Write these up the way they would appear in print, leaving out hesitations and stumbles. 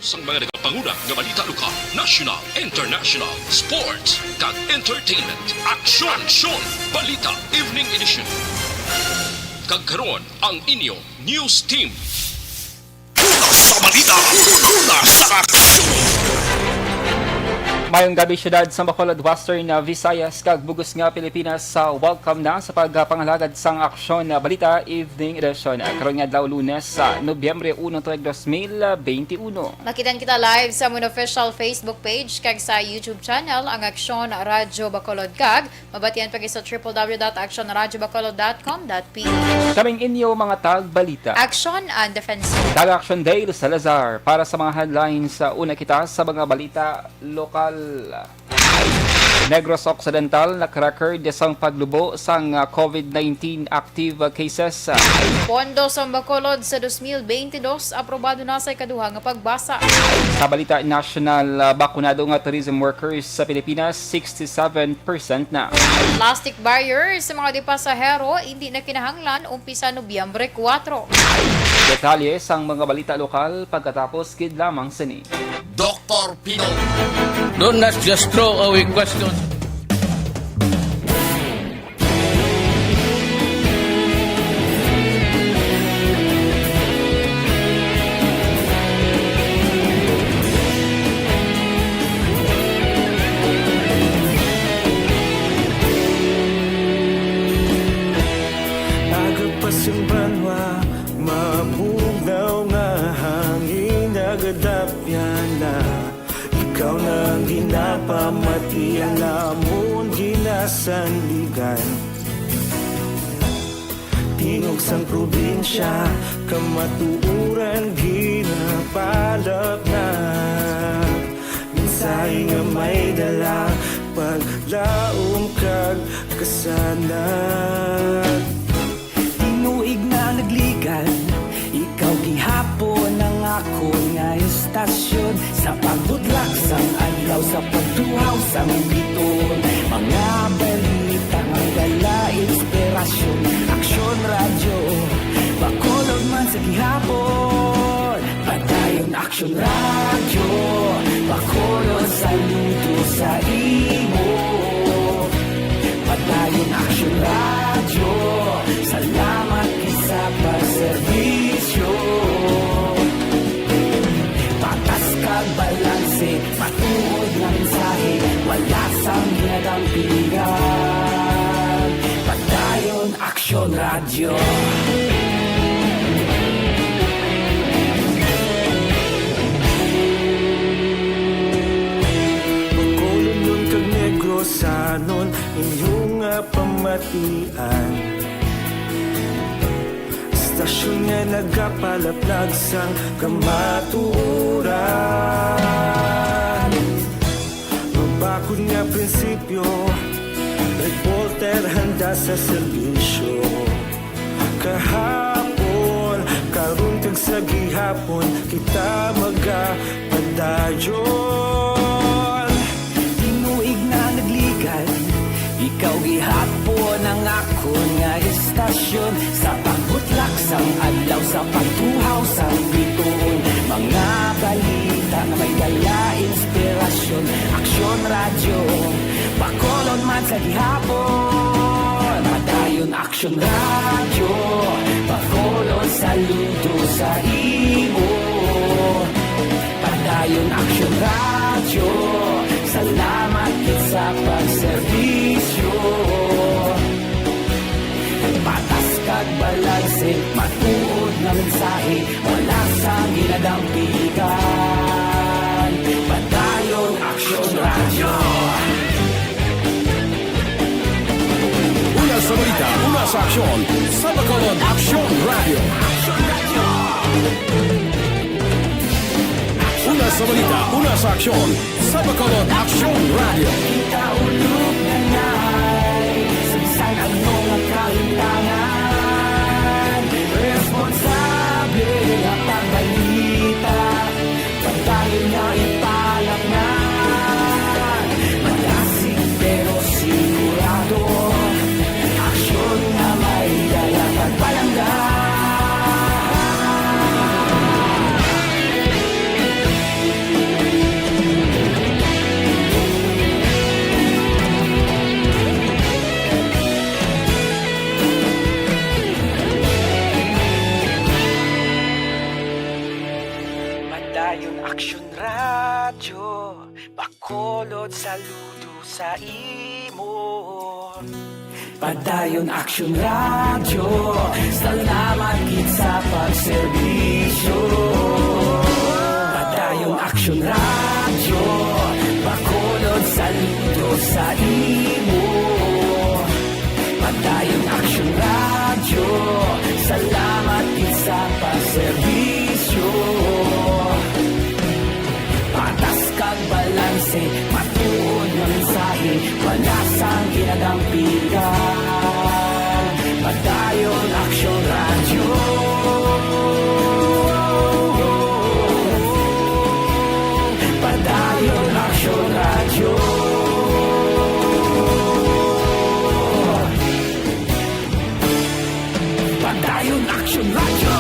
Sang mga nagapanguna nga balita lokal, national, international, sports, kag entertainment. Aksyon! Balita Evening Edition. Kag karon ang inyo news team. Una sa balita, una sa aksyon. Mayong gabi syudad sa Bacolod, Western Visayas kag bugos nga Pilipinas sa welcome na sa pagpangalagad sang Aksyon na Balita Evening Edition. Karon nga adlaw Lunes sa Nobyembre 1, 2021. Makitan kita live sa mong official Facebook page kag sa YouTube channel ang Aksyon Radyo Bacolod kag mabatian pag sa www.aksyonradyobacolod.com.ph. Kaming inyo mga tag balita. Aksyon and Defensor. Tag Aksyon Day Salazar para sa mga headlines sa una kita sa mga balita lokal. Negros Occidental nag-record isang paglubo sang COVID-19 active cases. Pondo sa Bacolod sa 2022 aprobado na sa ikaduha nga pagbasa. Sa balita national, bakunado nga tourism workers sa Pilipinas 67% na. Plastic barrier sa mga pasahero hindi na kinahanglan umpisa Nobyembre 4. Detalye sang mga balita lokal pagkatapos kid lamang sini. Dr. Pino. Don't not just throw away questions. Agapasumbanwa, mapugnaw nga hangin nagadapyan na. Ikaw nang ginapamati ang namon ginasandigan. Tingog sang probinsya, kamatuuran ginapalak na. Minsay nga may dala, paglaom kag kasanat. Tinuig na nagligan, ikaw gihapon ang ako nga estasyon. Sa pagbutlak sang adlaw, sa pagduhaw sang biton. Mga balita nga dala inspirasyon. Aksyon radyo, Bacolod man sa gihapon. Padayon Aksyon radyo, Bacolod saludo sa imo. Padayon Aksyon radyo, salamat sa pagserbisyo. Patas kag balanse, matuod na mensahe, wala sang ginadampigan. Padayon Aksyon radyo. Bacolod nun kag Negros sanon inyong pamatian. Stasyon nga nagapalaplag sang kamatuuran. Mabakod nga prinsipyo, reporter handa sa serbisyo. Kahapon, karon kag sa gihapon, kita magapadayon. Tinuig na nagligan, ikaw gihapon ang ako nga estasyon. Sa pagbutlak sang adlaw, sa pagtuhaw sang biton. Mga balita nga may dala inspirasyon. Aksyon radyo, Bacolod man sa gihapon. Padayon Aksyon radyo, Bacolod saludo sa imo. Padayon Aksyon radyo, salamat sa pagserbisyo. Patas kag balanse, matuod na mensahe, wala sang ginadampigan. Padayon Aksyon radyo. Una sa balita, una sa aksyon. Sa Bacolod, Aksyon Radio. Una sa balita, una sa aksyon. Sa Bacolod, Aksyon Radio. Kita ulog na na'y sabisan ang mga kalintangan. Responsable ang pagbalita, pagdayon na ipalak na. Malasig pero sigurado, aksyon na may dala pagpalanggan. Padayon Aksyon Radyo, Bacolod saludo sa imo. Padayon Aksyon Radyo, salamat gid sa pagserbisyo. Padayon Aksyon Radyo, Bacolod saludo sa imo. Padayon Aksyon Radyo, salamat gid sa pagserbisyo. Patas kag balanse, matuod ng mensahe, wala sang ginadampigan. Padayon Aksyon Radyo. Padayon Aksyon Radyo. Padayon Aksyon Radyo.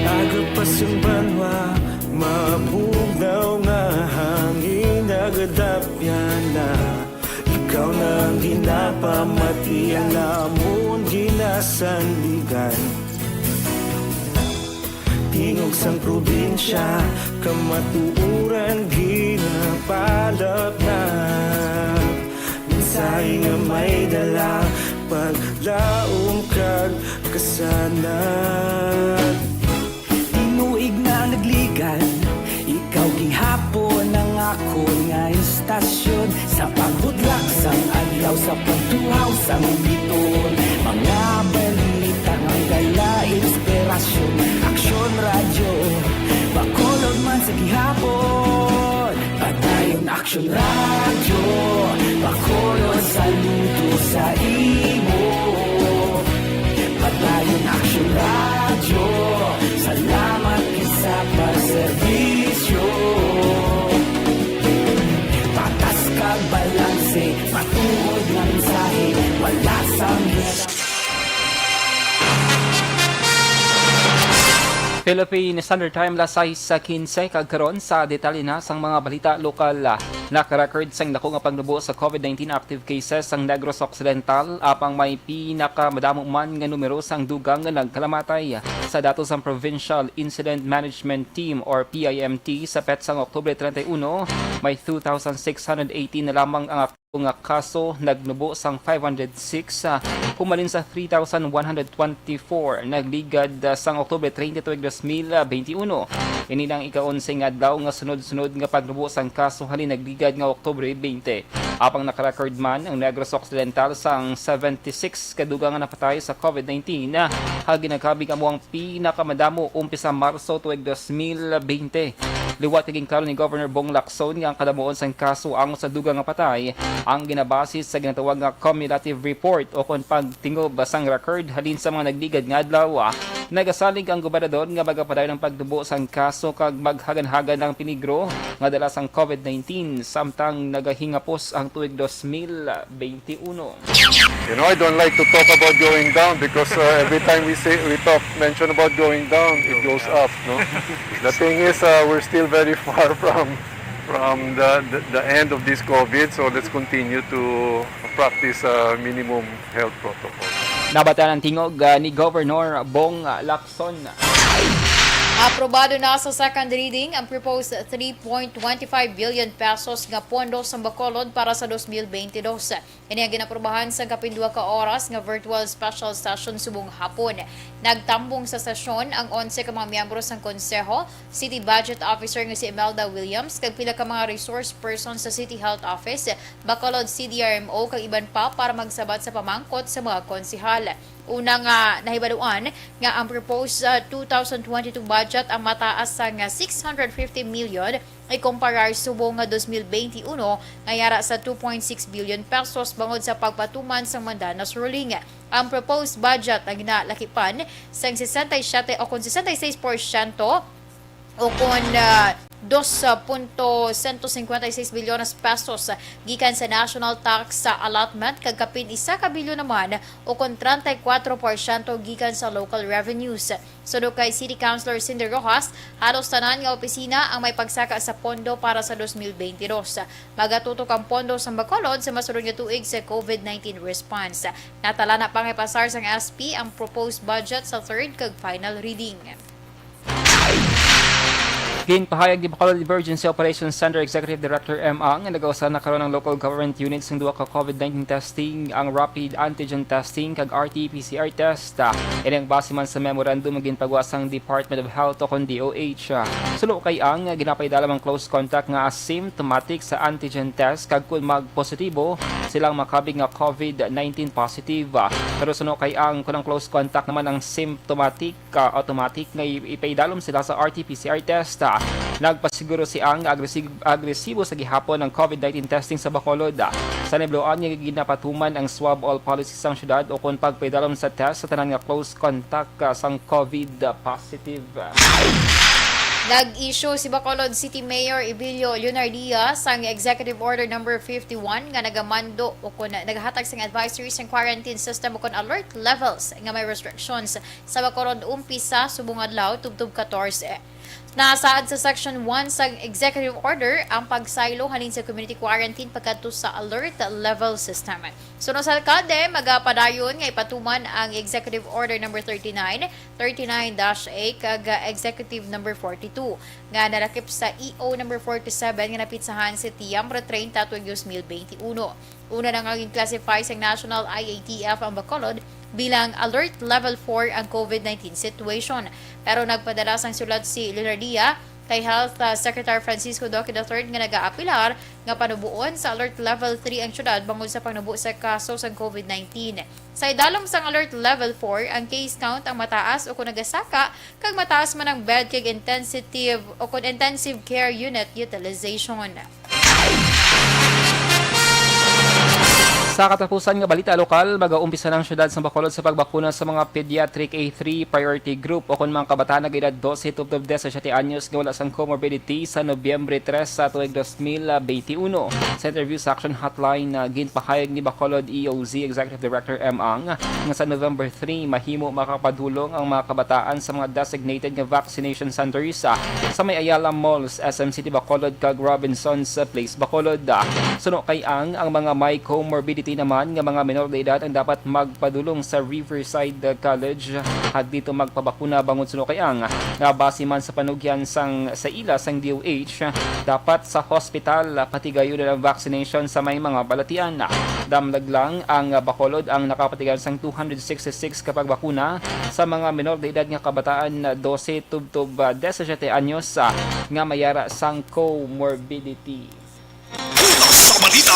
Agapasang banwa, mabugaw nga hangin nagadapyan na. Ikaw nang ginapamati, alamon ginasandigan. Tingog sang probinsya, kamatuuran ginapalap na. Minsay nga may dala, paglaom kag kasanat. Tinuig na nagligan, ikaw gihapon ang ako nga istasyon. Sa pagbudlak sang adlaw, sa pagtuhaw sang biton. Mga balita ang gala, inspirasyon. Aksyon Radyo, Bacolod man sa gihapon. Padayon Aksyon Radyo, Bacolod saludo sa imo. Padayon Aksyon Radyo, salamat sa pagserbisyo. Patas kag balanse, matuod ng mensahe, wala sang Philippine Standard Time lasay sa 15 kagkaron sa detalye na sang mga balita lokal. Naka-record sang dako nga pagnubo sa COVID-19 active cases sang Negros Occidental apang may pinakamadamo man nga numero sang dugang nga nagkalamatay. Sa datos sang Provincial Incident Management Team or PIMT sa petsang Oktubre 31, may 2,618 na lamang ang nga kaso, nagnubo sang 506, pumalin sa 3,124, nagligad sang Oktubre 30, 2021. Inilang ika-11 nga daw nga sunod-sunod nga pagnubo sang kaso halin nagligad nga Oktubre 20. Apang naka-record man ang Negros Occidental sang 76 kadugang nga napatay sa COVID-19, hagi nagkabig amo ang pinakamadamo umpisa Marso tuig 2020. Liwat naging karon ni Governor Bong Lacson nga ang kadamuon sang kaso ang sa dugang nga patay ang ginabasis sa ginatawag nga cumulative report o kung pagtingob sang record halin sa mga nagligad nga adlaw. Nagasalig ang gobernador nga magapadayon ng pagdubo sang kaso kag maghagan-hagan ng pinigro nga dala sang COVID-19 samtang nagahingapos ang tuig 2021. You know, I don't like to talk about going down because every time we mention about going down, it goes up. No, the thing is, we're still very far from the end of this COVID, so let's continue to practice minimum health protocol. Nabatan ang tingog ni Governor Bong Lacson. Aprobado na sa second reading ang proposed 3.25 billion pesos nga pondo sa Bacolod para sa 2022. Ini ang ginaprobahan sa kapindua ka oras nga virtual special session subong hapon. Nagtambong sa sesyon ang 11 ka mga miyembro sang konseho, City Budget Officer nga si Imelda Williams, kag pila ka mga resource person sa City Health Office, Bacolod CDRMO kag iban pa para magsabat sa pamangkot sa mga konsehal. Unang nahibaluan nga ang proposed 2022 budget ang mataas sa nga 650 million ay kumparar subong nga 2021 nga yara sa 2.6 billion pesos bangod sa pagpatuman sa Mandanas ruling. Ang proposed budget ang nalakipan sa 67 o 66% o kung 2.156 bilyones pesos gikan sa national tax sa allotment kag kapin 1 ka bilyon naman o kung 34% gikan sa local revenues. Sunod kay City Councilor Cindy Rojas, halos tanan nga opisina ang may pagsaka sa pondo para sa 2022. Magatutok ang pondo sa Bacolod sa masunod nga tuig sa COVID-19 response. Natala na pangipasar sang SP ang proposed budget sa third kag final reading. Ginpahayag ni Bacolod Emergency Operations Center Executive Director M. Ang nagausan na karon ng local government units ng duha ka COVID-19 testing, ang rapid antigen testing kag RT-PCR test. Ining base man sa memorandum ng ginpagwasang Department of Health o kon DOH. Sulo kay ang ginapaydalam ang close contact nga asymptomatic sa antigen test kag kung magpositibo silang makabig nga COVID-19 positive. Pero suno kay ang kunang close contact naman ang symptomatic automatic nga ipaydalom sila sa RT-PCR test. Nagpasiguro si ang agresibo sa gihapon ng COVID-19 testing sa Bacolod. Sa nibloan nga ginapatuman ang swab all policies sang syudad o kung pagpaydalom sa test sa tanan nga close contact sang COVID positive. Nag-issue si Bacolod City Mayor Ibilio Leonardia sang Executive Order number 51 nga nagamando o kung naghatag sang advisories sang quarantine system o kung alert levels nga may restrictions sa Bacolod umpisa subong adlaw tubtob 14. Naasaad sa Section 1 sa Executive Order ang pagsaylo halin sa community quarantine pagkadto sa alert level system. Sunod sa alkalde, magapadayon nga ipatuman ang Executive Order number 39, 39-A kag Executive number 42 nga nalakip sa EO number 47 nga napitsahan sa Tiambre 30 tuig 2021. Una na nga classify sa National IATF ang Bacolod bilang Alert Level 4 ang COVID-19 situation. Pero nagpadala sang sulat si Leonardia kay Health Secretary Francisco Duque III nga nag-aapilar nga panubuon sa Alert Level 3 ang syudad bangod sa pagnubo sa kaso sa COVID-19. Sa idalom sang Alert Level 4, ang case count ang mataas o kung nagasaka kag mataas man ang bed kag intensive care unit utilization. Sa katapusan nga balita lokal, mag-aumpisa ng syudad sa Bacolod sa pagbakuna sa mga pediatric A3 priority group o kung mga kabataan na edad 12 to 17 anyos nga wala sang comorbidity sa Nobyembre 3 sa tuig 2021. Sa interview sa Aksyon hotline na ginpahayag ni Bacolod EOZ Executive Director M. Ang nga sa November 3 mahimo makapadulong ang mga kabataan sa mga designated nga vaccination centers sa may Ayala Malls, SM City Bacolod kag Robinson's Place Bacolod. Suno kay ang mga may comorbidity naman nga mga menor de edad ang dapat magpadulong sa Riverside College at dito magpabakuna bangod suno kay ang nga base man sa panugyan sa ila sang DOH dapat sa hospital pati gayon ang vaccination sa may mga balatian. Damlag lang ang Bacolod ang nakapatigan sang 266 kapag bakuna sa mga menor de edad nga kabataan 12 tubtob 17 anyos nga mayara sang comorbidity. Sa balita,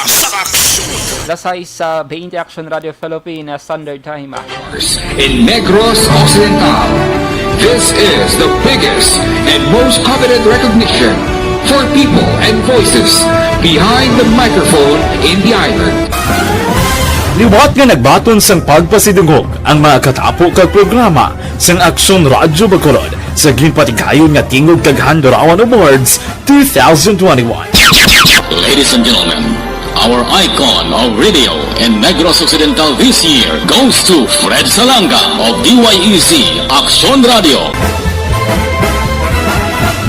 sa aksyon. Lasay sa 20 Action Radio Philippines Standard Time. In Negros Occidental, this is the biggest and most coveted recognition for people and voices behind the microphone in the island. Liwat nga nagbaton sang pagpasidungog ang mga katapo kag programa sang Aksyon Radyo Bacolod sa ginpatigayon nga tingog kag Handurawan Awards 2021. Ladies and gentlemen, our icon of radio in Negros Occidental this year goes to Fred Salanga of DYEZ Aksyon Radio.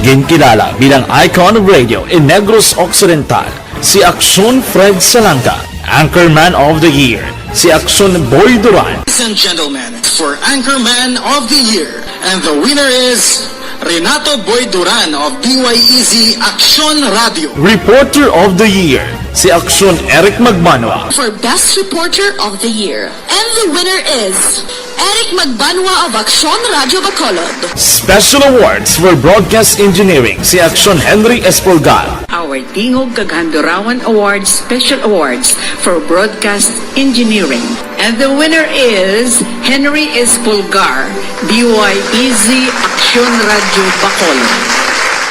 Ginkilala bilang icon of radio in Negros Occidental, si Aksyon Fred Salanga. Anchorman of the Year, si Aksyon Boy Duran. Ladies and gentlemen, for Anchorman of the Year, and the winner is Renato Boy Duran of DYEZ Aksyon Radio. Reporter of the Year, si Aksyon Eric Magbanwa. For Best Reporter of the Year, and the winner is Eric Magbanwa of Aksyon Radio Bacolod. Special Awards for Broadcast Engineering, si Aksyon Henry Espolgar. Our Tingog Kaghandurawan Awards Special Awards for Broadcast Engineering. And the winner is Henry Espolgar, DYEZ Aksyon Radio Bacolod.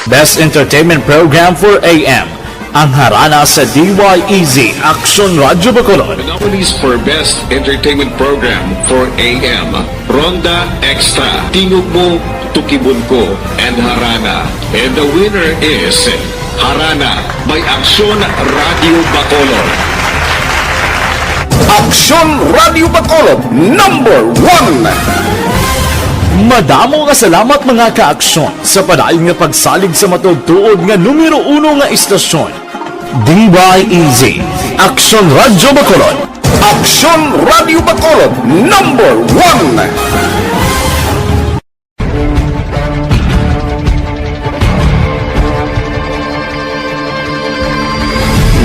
Best Entertainment Program for AM, Ang harana sa DYEZ Aksyon Radyo Bacolod. The nominees for Best Entertainment Program for AM, Ronda Extra, Tingog Mo, Tukibon Ko, and Harana. And the winner is Harana by Aksyon Radio Bacolod. Aksyon Radio Bacolod number 1. Madamo nga salamat mga ka-aksyon sa padayon nga pagsalig sa matugtuod nga numero 1 nga istasyon. DYEZ Aksyon Radio Bacolod. Aksyon Radio Bacolod number 1.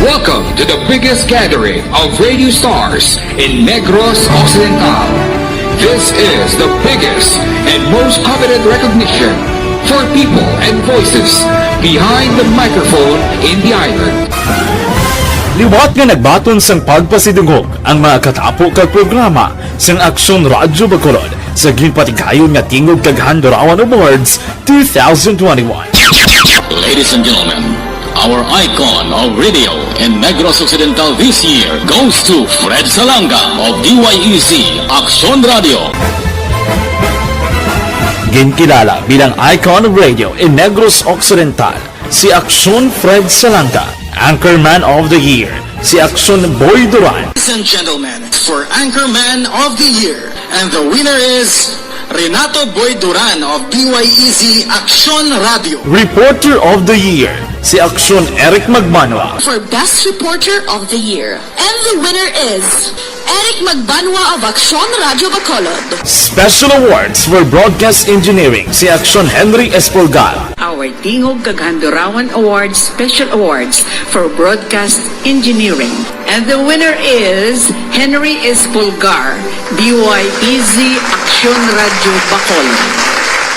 Welcome to the biggest gathering of radio stars in Negros Occidental. This is the biggest and most coveted recognition for people and voices behind the microphone in the island. Liwat nga nagbaton sang pagpasidungog ang mga katapo kag programa sang Aksyon Radyo Bacolod sa ginpatigayon nga Tingog kag Handurawan Awards 2021. Ladies and gentlemen, our icon of radio in Negros Occidental this year goes to Fred Salanga of DYEZ Aksyon Radio. Ginkilala bilang icon of radio in Negros Occidental, si Aksyon Fred Salanga. Anchorman of the Year, si Aksyon Boy Duran. Ladies and gentlemen, for Anchorman of the Year, and the winner is Renato Boy Duran of DYEZ Aksyon Radio. Reporter of the Year, si Aksyon Eric Magmanwa. For Best Reporter of the Year. And the winner is Eric Magbanwa of Aksyon Radio Bacolod. Special awards for broadcast engineering, si Aksyon Henry Espolgar. Our Tingog kag Handurawan Awards Special Awards for Broadcast Engineering. And the winner is Henry Espolgar, DYEZ Aksyon Radio Bacolod.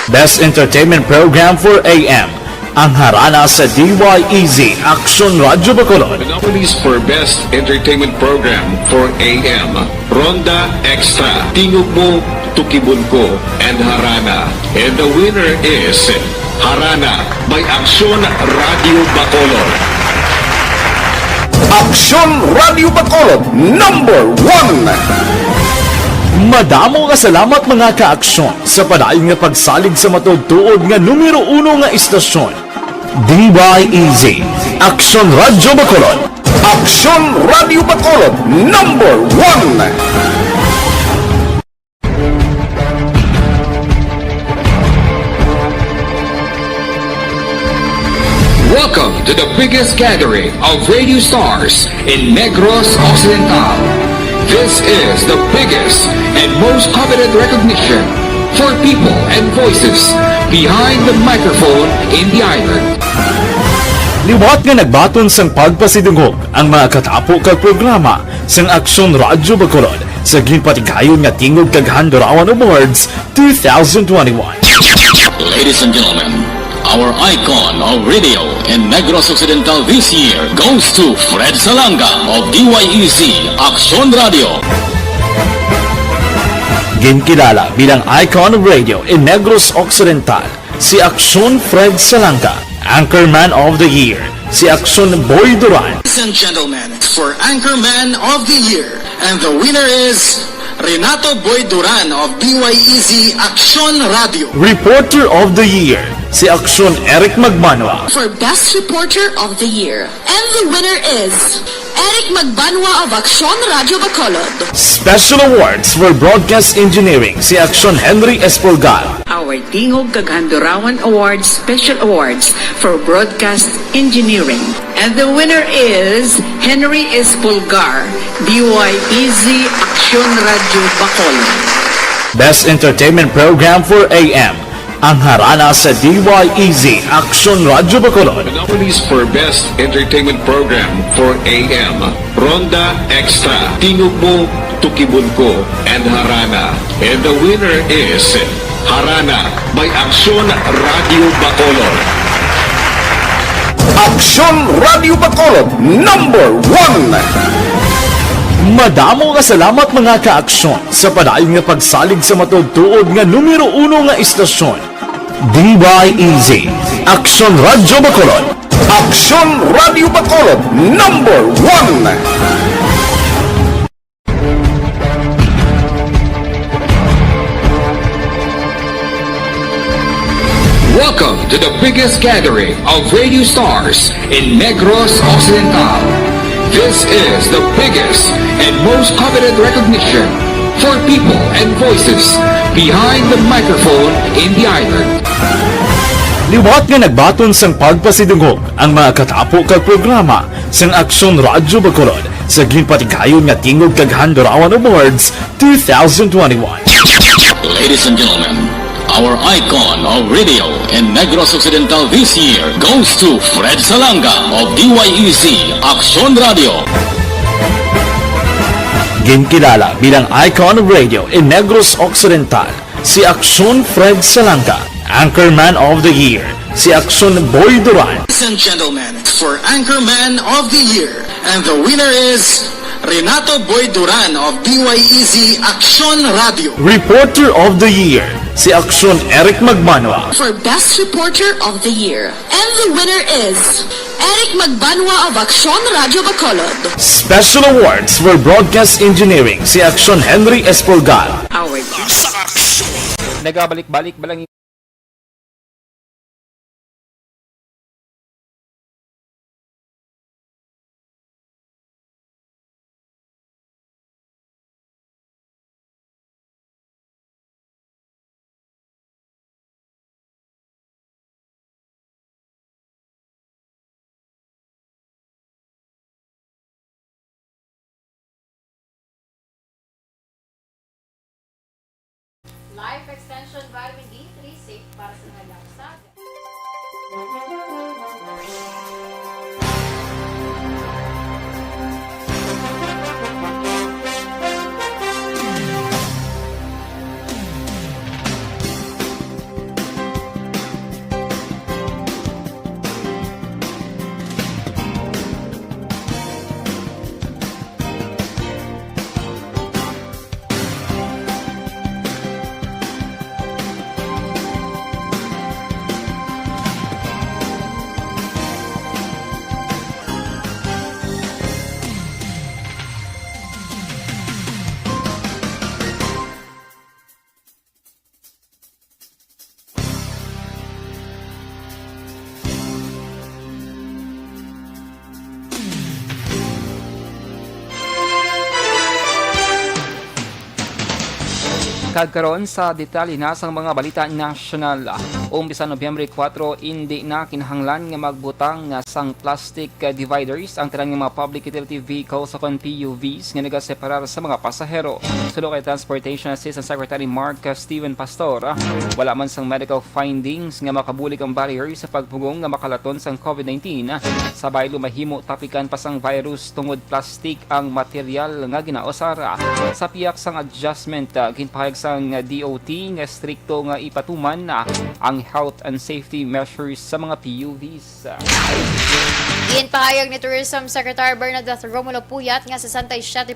Best Entertainment Program for AM, ang harana sa DYEZ Aksyon Radio Bacolod. The nominees for Best Entertainment Program for AM, Ronda Extra, Tingog Mo, Tukibon Ko, and Harana. And the winner is Harana by Aksyon Radio Bacolod. Aksyon Radio Bacolod number 1. Madamo nga salamat mga ka-aksyon sa padayon nga pagsalig sa matugtuod nga numero 1 nga istasyon. DYEZ Aksyon Radio Bacolod. Aksyon Radio Bacolod number 1. Welcome to the biggest gathering of radio stars in Negros Occidental. This is the biggest and most coveted recognition for people and voices behind the microphone in the island. Liwat nga nagbaton sang pagpasidungog ang mga katapo kag programa sang Aksyon Radyo Bacolod sa ginpatigayon nga Tingog kag Handurawan Awards 2021. Ladies and gentlemen, our icon of radio in Negros Occidental this year goes to Fred Salanga of DYEZ Aksyon Radio. Ginkilala bilang icon of radio in Negros Occidental, si Aksyon Fred Salanga. Anchorman of the Year, si Aksyon Boy Duran. Ladies and gentlemen, for Anchorman of the Year, and the winner is Renato Boy Duran of DYEZ Aksyon Radio. Reporter of the Year, si Aksyon Eric Magmanwa. For Best Reporter of the Year. And the winner is Eric Magbanwa of Aksyon Radio Bacolod. Special awards for broadcast engineering, si Aksyon Henry Espolgar. Our Tingog kag Handurawan Awards Special Awards for Broadcast Engineering. And the winner is Henry Espolgar, DYEZ Aksyon Radio Bacolod. Best Entertainment Program for AM, ang harana sa DYEZ Aksyon Radio Bacolod. The nominees for Best Entertainment Program for AM, Ronda Extra, Tingog Mo, Tukibon Ko, and Harana. And the winner is Harana by Aksyon Radio Bacolod. Aksyon Radio Bacolod number 1. Madamo nga salamat mga ka-aksyon sa padayon nga pagsalig sa matugtuod nga numero 1 nga istasyon. DYEZ Aksyon Radio Bacolod. Aksyon Radio Bacolod #1. Welcome to the biggest gathering of radio stars in Negros Occidental. This is the biggest and most coveted recognition for people and voices behind the microphone in the island. Liwat nga nagbaton sang pagpasidungog ang mga katapo kag programa sang Aksyon Radyo Bacolod sa ginpatigayon nga Tingog kag Handurawan Awards 2021. Ladies and gentlemen, our icon of radio in Negros Occidental this year goes to Fred Salanga of DYEZ Aksyon Radio. Ginkilala bilang icon of radio in Negros Occidental, si Aksyon Fred Salanga. Anchorman of the Year, si Aksyon Boy Duran. Ladies and gentlemen, for Anchorman of the Year, and the winner is Renato Boy Duran of DYEZ Aksyon Radio. Reporter of the Year, si Aksyon Eric Magmanwa. For Best Reporter of the Year. And the winner is Eric Magbanwa of Aksyon Radio Bacolod. Special Awards for Broadcast Engineering, si Aksyon Henry Espolgar. Our guest. Nagabalik-balik ba lang Life Extension Vitamin D3 safe para sa mga langsag. Kagkaroon sa detalye na sang mga balita national. Umpisa Nobyembre 4, hindi na kinahanglan nga magbutang nga sang plastic dividers ang tanan nga mga public utility vehicles o PUVs nga nagaseparar sa mga pasahero. Sulo kay Transportation Assistant Secretary Mark Steven Pastor, wala man sang medical findings nga makabulig ang barrier sa pagpugong nga makalaton sang COVID-19. Sabay lumahimo tapikan pa sang virus tungod plastic ang material nga ginaosara. Sa piyak sang adjustment, ginpahayag sang DOT nga strikto nga ipatuman ang health and safety measures sa mga PUVs. Ginpahayag ni Tourism Secretary Bernadette Romulo Puyat nga 67%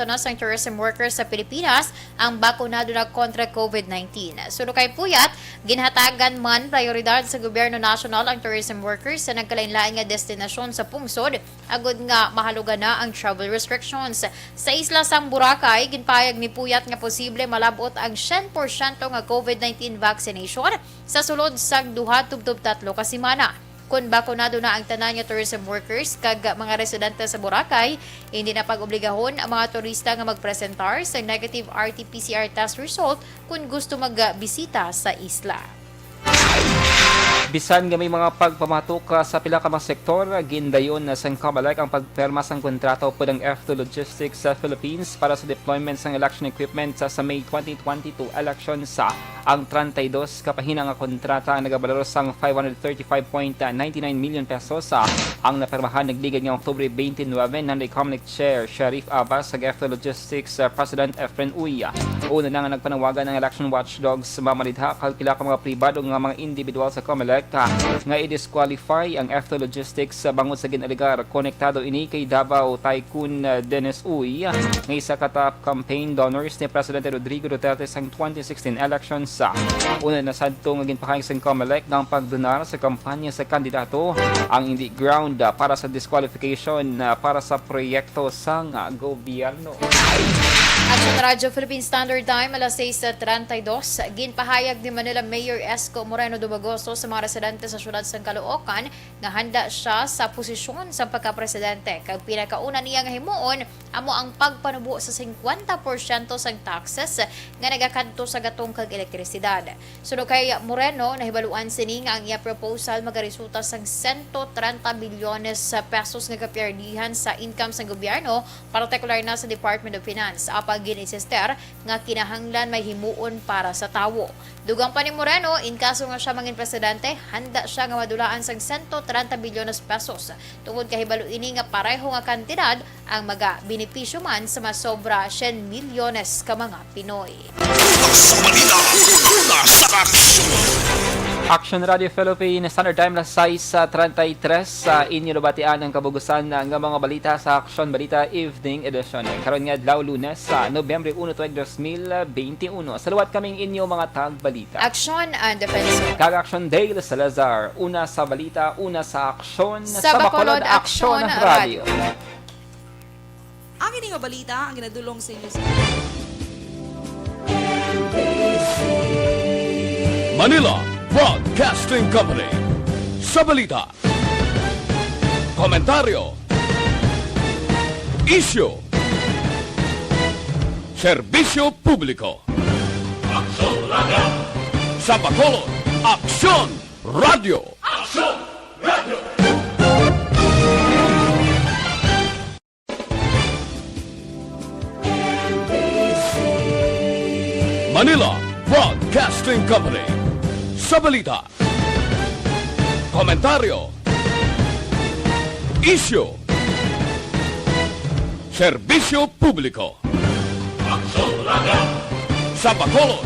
na sang tourism workers sa Pilipinas ang bakunado na kontra COVID-19. Suno kay Puyat, ginhatagan man prioridad sa gobyerno national ang tourism workers sa nagkalain-lain nga destinasyon sa pungsod, agud nga mahalugan na ang travel restrictions. Sa isla sang Boracay, ginpahayag ni Puyat nga posible malabot ang 100% nga COVID-19 vaccination sa sulod sang 2-3 ka semana. Kung bakunado na ang tanan nga tourism workers kag mga residente sa Boracay, hindi na pag-obligahon ang mga turista nga magpresentar sa negative RT-PCR test result kung gusto magbisita sa isla. Bisan nga may mga pagpamatok sa pila ka mga sektor, gindayon na sang kabalak ang pagperma sang kontrato pod ang F2 Logistics sa Philippines para sa deployment sang election equipment sa May 2022 election sa ang 32 kapahina nga kontrata ang nagabalaro sang 535.99 million pesos sa ang napermahan nagligad nga Oktubre 29 ng Comelec Chair Sharif Abbas sa F2 Logistics President Efren Uy. Una na nga nagpanawagan ng election watchdogs mamalidha kalkila ka mga pribado nga mga individual sa Comelec nga i-disqualify ang F2 Logistics sa bangot sa ginaligar konektado ini kay Davao Tycoon Dennis Uy nga isa ka top campaign donors ni Presidente Rodrigo Duterte sang 2016 elections News. Una na sadto nga ginpakayag sa COMELEC ng pagdonar sa kampanya sa kandidato ang hindi ground para sa disqualification para sa proyekto sang gobyerno. Aksyon Radyo Philippine Standard Time, alas 6:32. Ginpahayag ni Manila Mayor Esco Moreno Dumagoso sa mga residente sa syudad sa Caloocan nga handa siya sa posisyon sa pagka-presidente. Kag pinakauna niya nga himuon amo ang pagpanubo sa 50% sang taxes nga nagakanto sa gatong kag elektrisidad. Sunod kay Moreno, nahibaluan sini nga ang iya proposal magaresulta sang 130 bilyones pesos nga kapiyardihan sa income sa gobyerno, partikular na sa Department of Finance. Apag ginisister nga kinahanglan may himuon para sa tawo. Dugang pa ni Moreno, in kaso nga siya mangin presidente, handa siya nga madulaan sang 130 bilyones pesos. Tungod kay hibalo ini nga pareho nga kantidad ang maga-benepisyo man sa masobra 100 milyones ka mga Pinoy. Aksyon Radio Philippine Standard Time las 6:33 sa inyo nabatian ang kabugusan ng mga balita sa Aksyon Balita Evening Edition. Karon nga adlaw Lunes sa Nobyembre 1, 2021. Salawat kaming inyo mga tagbalita. Aksyon and Defensor. Kag-Aksyon Day Salazar, una sa balita, una sa aksyon Sa Bacolod, Aksyon Radio. Ang ining balita ang ginadulong sa inyo sa Manila Broadcasting Company. Sa balita, komentaryo, issue, serbisyo publiko. Aksyon Radio. Sa Bacolod, Aksyon Radio. Aksyon Radio. Manila Broadcasting Company. Sa balita, komentaryo, issue, serbisyo publiko. Aksyon Radio. Sa Bacolod,